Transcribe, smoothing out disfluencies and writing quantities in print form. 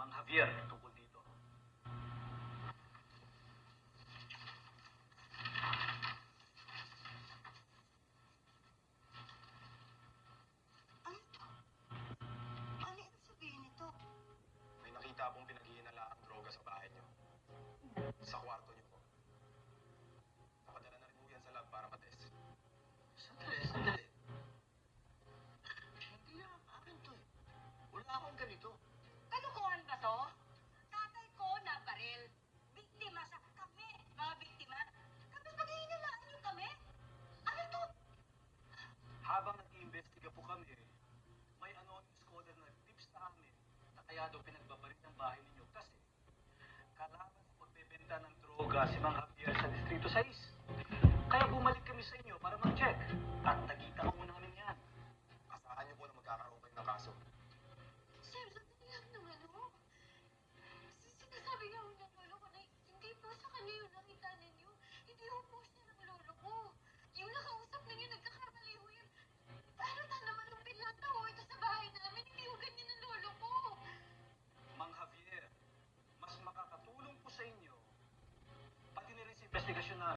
Mang Javier tungkol dito. Ano to? Ano ibig sabihin nito? May nakita pong pinag-iinalaang droga sa bahay niyo. Sa kwarto niyo po. Napadala na rin po yan sa lab para matest. Sandali. Hindi lang akin to eh. Wala akong ganito. Kalukuhan ba to? Tatay ko na baril. Biktima sa kami. Mga biktima. Kami pag-iinalaan niyo kami? Ano to? Habang nag-iimbestiga po kami, may anonymous caller na tips sa amin na kaya daw pinagbabarit ng bahay ninyo kasi kalaban sa pagbebenta ng droga si Mang Javier sa Distrito 6.